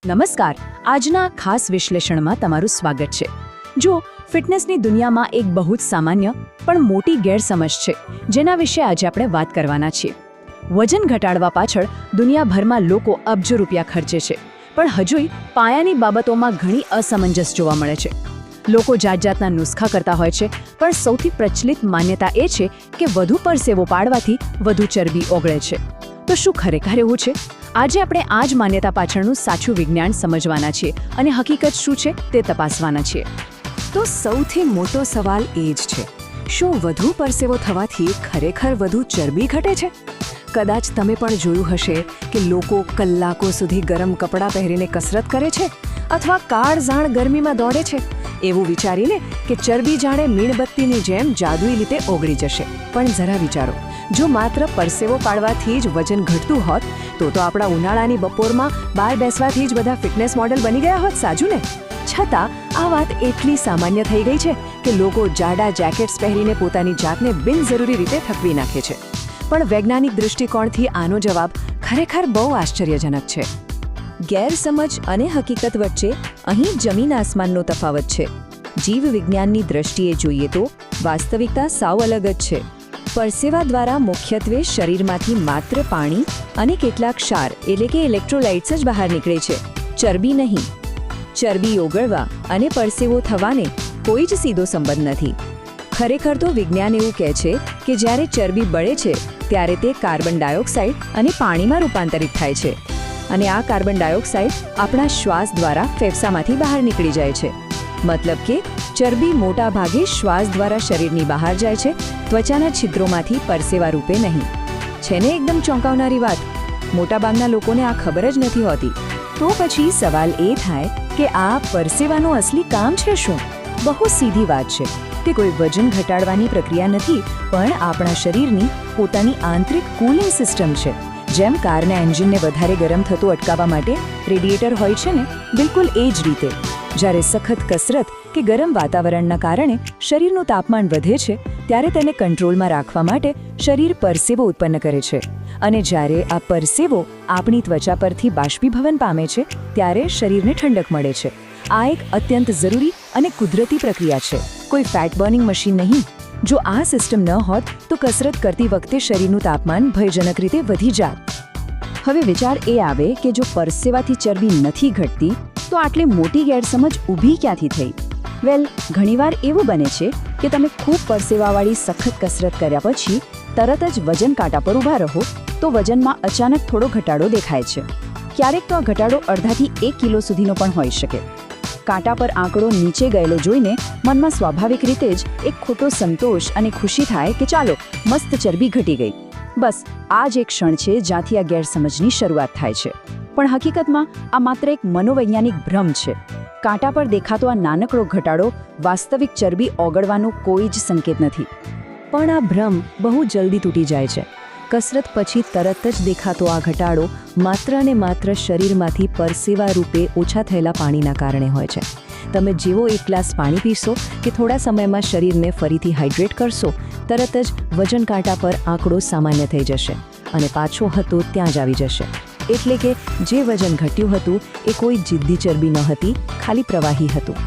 નમસ્કાર. આજના ખાસ વિશ્લેષણમાં તમારું સ્વાગત છે. જો ફિટનેસની દુનિયામાં એક બહુ જ સામાન્ય પણ મોટી ગેરસમજ છે જેના વિશે આજે આપણે વાત કરવાના છીએ. વજન ઘટાડવા પાછળ દુનિયાભરમાં લોકો અબજો રૂપિયા ખર્ચે છે, પણ હજુય પાયાની બાબતોમાં ઘણી અસમંજસ જોવા મળે છે. લોકો જાતજાતના નુસ્ખા કરતા હોય છે, પણ સૌથી પ્રચલિત માન્યતા એ છે કે વધુ પરસેવો પાડવાથી વધુ ચરબી ઓગળે છે. તો શું ખરેખર એવું છે? આજે આપણે આ જ માન્યતા પાછળનું સાચું વિજ્ઞાન સમજવાના છીએ અને હકીકત શું છે તે તપાસવાના છીએ. તો સૌથી મોટો સવાલ એ જ છે, શું વધુ પરસેવો થવાથી ખરેખર વધુ ચરબી ઘટે છે? કદાચ તમે પણ જોયું હશે કે લોકો કલાકો સુધી ગરમ કપડાં પહેરીને કસરત કરે છે અથવા કાળઝાળ ગરમીમાં દોડે છે, એવું વિચારીને કે ચરબી જાણે મીણબત્તીની જેમ જાદુઈ રીતે ઓગળી જશે. પણ જરા વિચારો, જો માત્ર પરસેવો પાડવાથી જ વજન ઘટતું હોત તો આપણા ઉનાળાની બપોરમાં બહાર બેસવાથી જ બધા ફિટનેસ મોડેલ બની ગયા હોત, સાચું ને? છતાં આ વાત એટલી સામાન્ય થઈ ગઈ છે કે લોકો જાડા જેકેટ્સ પહેરીને પોતાની જાતને બિનજરૂરી રીતે થકવી નાખે છે. પણ વૈજ્ઞાનિક દૃષ્ટિકોણથી આનો જવાબ ખરેખર બહુ આશ્ચર્યજનક છે. ગેરસમજ અને હકીકત વચ્ચે અહીં જમીન આસમાનનો તફાવત છે. જીવ વિજ્ઞાનની દ્રષ્ટિએ જોઈએ તો વાસ્તવિકતા સાવ અલગ જ છે. પરસેવા દ્વારા મુખ્યત્વે શરીરમાંથી માત્ર પાણી અને કેટલાક ક્ષાર એટલે કે ઇલેક્ટ્રોલાઇટ્સ જ બહાર નીકળે છે, ચરબી નહીં. ચરબી ઓગળવા અને પરસેવો થવાને કોઈ જ સીધો સંબંધ નથી. ખરેખર તો વિજ્ઞાન એવું કહે છે કે જ્યારે ચરબી બળે છે ત્યારે તે કાર્બન ડાયોક્સાઇડ અને પાણીમાં રૂપાંતરિત થાય છે, અને આ કાર્બન ડાયોક્સાઇડ આપણા શ્વાસ દ્વારા ફેફસામાંથી બહાર નીકળી જાય છે. મતલબ કે ચરબી મોટા ભાગે શ્વાસ દ્વારા શરીરની બહાર જાય છે, ત્વચાના છિદ્રોમાંથી પરસેવા રૂપે નહીં. છે ને એકદમ ચોંકાવનારી વાત? મોટાભાગના લોકોને આ ખબર જ નથી હોતી. તો પછી સવાલ એ થાય કે આ પરસેવાનું અસલી કામ છે શું? બહુ સીધી વાત છે. તે કોઈ વજન ઘટાડવાની પ્રક્રિયા નથી, પણ આપણા શરીરની પોતાની આંતરિક કુલિંગ સિસ્ટમ છે. જેમ કારના એન્જિનને વધારે ગરમ થતું અટકાવવા માટે રેડિએટર હોય છે ને, બિલકુલ એ જ રીતે જ્યારે સખત કસરત કે ગરમ વાતાવરણના કારણે શરીરનું તાપમાન વધે છે ત્યારે તેને કંટ્રોલમાં રાખવા માટે શરીર પરસેવો ઉત્પન્ન કરે છે. અને જ્યારે આ પરસેવો આપણી ત્વચા પરથી બાષ્પીભવન પામે છે ત્યારે શરીરને ઠંડક મળે છે. આ એક અત્યંત જરૂરી અને કુદરતી પ્રક્રિયા છે, કોઈ ફેટ બર્નિંગ મશીન નહીં. જો આ સિસ્ટમ ન હોત તો કસરત કરતી વખતે શરીરનું તાપમાન ભયજનક રીતે વધી જાત. હવે વિચાર એ આવે કે જો પરસેવાથી ચરબી નથી ઘટતી તો આટલી મોટી ગેરસમજ ઊભી ક્યાંથી થઈ? વેલ, ઘણીવાર એવું બને છે કે તમે ખૂબ પરસેવાવાળી સખત કસરત કર્યા પછી તરત જ વજન કાંટા પર ઊભા રહો તો વજનમાં અચાનક થોડો ઘટાડો દેખાય છે. ક્યારેક તો આ ઘટાડો અડધાથી 1 કિલો સુધીનો પણ હોઈ શકે. કાંટા પર આંકડો નીચે ગયેલો જોઈને મનમાં સ્વાભાવિક રીતે જ એક ખોટો સંતોષ અને ખુશી થાય કે ચાલો, મસ્ત ચરબી ઘટી ગઈ. બસ આ જ એક ક્ષણ છે જ્યાંથી આ ગેરસમજની શરૂઆત થાય છે. પણ હકીકતમાં આ માત્ર એક મનોવૈજ્ઞાનિક ભ્રમ છે. કાંટા પર દેખાતો આ નાનકડો ઘટાડો વાસ્તવિક ચરબી ઓગળવાનો કોઈ જ સંકેત નથી. પણ આ ભ્રમ બહુ જલ્દી તૂટી જાય છે. કસરત પછી તરત જ દેખાતો આ ઘટાડો માત્ર અને માત્ર શરીરમાંથી પરસેવા રૂપે ઓછા થયેલા પાણીના કારણે હોય છે. તમે જેવો એક ગ્લાસ પાણી પીશો કે થોડા સમયમાં શરીરને ફરીથી હાઇડ્રેટ કરશો, તરત જ વજન કાંટા પર આંકડો સામાન્ય થઈ જશે અને પાછો હતો ત્યાં જ આવી જશે. એટલે કે જે વજન ઘટ્યું હતું એ કોઈ જિદ્દી ચરબી ન હતી, ખાલી પ્રવાહી હતું.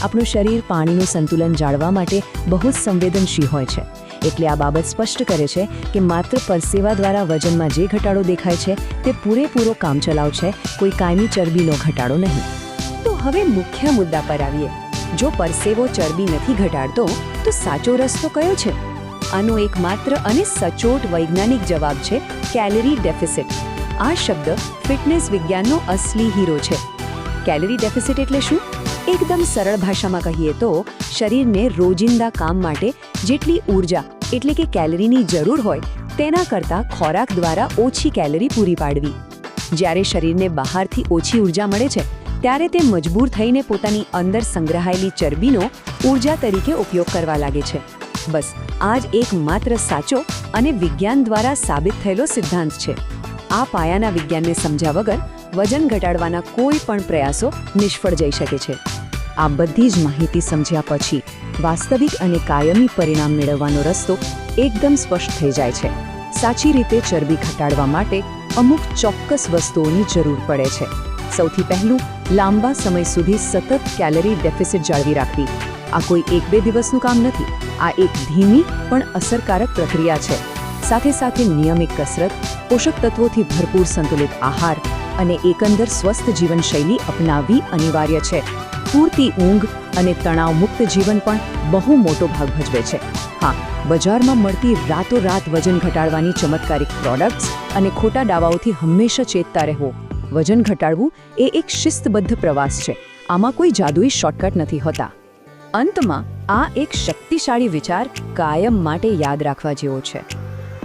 આપણું શરીર પાણીનું સંતુલન જાળવવા માટે બહુ જ સંવેદનશીલ હોય છે. એટલે આ બાબત સ્પષ્ટ કરે છે કે માત્ર પરસેવા દ્વારા વજનમાં જે ઘટાડો દેખાય છે તે પૂરેપૂરો કામચલાઉ છે, કોઈ કાયમી ચરબીનો ઘટાડો નહીં. તો હવે મુખ્ય મુદ્દા પર આવીએ. જો પરસેવો ચરબી નથી ઘટાડતો તો સાચો રસ્તો કયો છે? આનો એકમાત્ર અને સચોટ વૈજ્ઞાનિક જવાબ છે કેલરી ડેફિસિટ. આ શબ્દ ફિટનેસ વિજ્ઞાનનો અસલી હીરો છે. કેલરી ડેફિસિટ એટલે શું? એકદમ સરળ ભાષામાં કહીએ તો શરીરને રોજિંદા કામ માટે જેટલી ઊર્જા એટલે કે કેલરીની જરૂર હોય તેના કરતાં ખોરાક દ્વારા ઓછી કેલરી પૂરી પાડવી. જ્યારે શરીરને બહારથી ઓછી ઊર્જા મળે છે ત્યારે તે મજબૂર થઈને પોતાની અંદર સંગ્રહાયેલી ચરબીનો ઊર્જા તરીકે ઉપયોગ કરવા લાગે છે. બસ આ જ એકમાત્ર સાચો અને વિજ્ઞાન દ્વારા સાબિત થયેલો સિદ્ધાંત છે. આ પાયાના વિજ્ઞાનને સમજ્યા વગર વજન ઘટાડવાના કોઈ પણ પ્રયાસો નિષ્ફળ જઈ શકે છે. આ બધી જ માહિતી સમજ્યા પછી વાસ્તવિક અને કાયમી પરિણામ મેળવવાનો રસ્તો એકદમ સ્પષ્ટ થઈ જાય છે. સાચી રીતે ચરબી ઘટાડવા માટે અમુક ચોક્કસ વસ્તુઓની જરૂર પડે છે. સૌથી પહેલું, લાંબા સમય સુધી સતત કેલરી ડેફિસિટ જાળવી રાખવી. આ કોઈ 1-2 દિવસનું કામ નથી. આ એક ધીમી પણ અસરકારક પ્રક્રિયા છે. સાથે સાથે નિયમિત કસરત, પોષક તત્વોથી ભરપૂર સંતુલિત આહાર અને એકંદર સ્વસ્થ જીવનશૈલી અપનાવવી અનિવાર્ય છે. પૂરતી ઊંઘ અને તણાવમુક્ત જીવન પણ બહુ મોટો ભાગ ભજવે છે. હા, બજારમાં મળતી રાતોરાત વજન ઘટાડવાની ચમત્કારિક પ્રોડક્ટ્સ અને ખોટા દાવાઓથી હંમેશા ચેતતા રહો. વજન ઘટાડવું એ એક શિસ્તબદ્ધ પ્રવાસ છે. આમાં કોઈ જાદુઈ શોર્ટકટ નથી હોતા. અંતમાં આ એક શક્તિશાળી વિચાર કાયમ માટે યાદ રાખવા જેવો છે.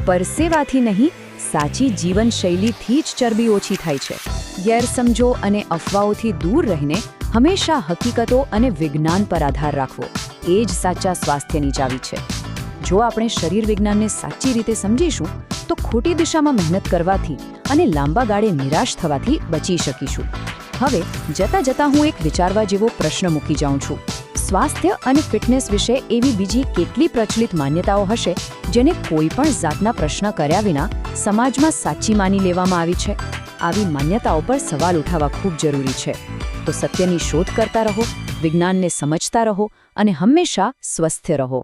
પરસેવાથી નહીં, સાચી જીવનશૈલીથી જ ચરબી ઓછી થાય છે. ગેરસમજો અને અફવાઓથી દૂર રહીને હંમેશા હકીકતો અને વિજ્ઞાન પર આધાર રાખવો એ જ સાચા સ્વાસ્થ્યની ચાવી છે. જો આપણે શરીર વિજ્ઞાનને સાચી રીતે સમજીશું તો ખોટી દિશામાં મહેનત કરવાથી અને લાંબા ગાળે નિરાશ થવાથી બચી શકીશું. હવે જતાં જતાં હું એક વિચારવા જેવો પ્રશ્ન મૂકી જાઉં છું. સ્વાસ્થ્ય અને ફિટનેસ વિશે એવી બીજી કેટલી પ્રચલિત માન્યતાઓ હશે જેને કોઈ પણ જાતના પ્રશ્ન કર્યા વિના સમાજમાં સાચી માની લેવામાં આવી છે? આવી માન્યતાઓ પર સવાલ ઉઠાવવા ખૂબ જરૂરી છે. તો સત્યની શોધ કરતા રહો, વિજ્ઞાનને સમજતા રહો અને હંમેશા સ્વસ્થ રહો.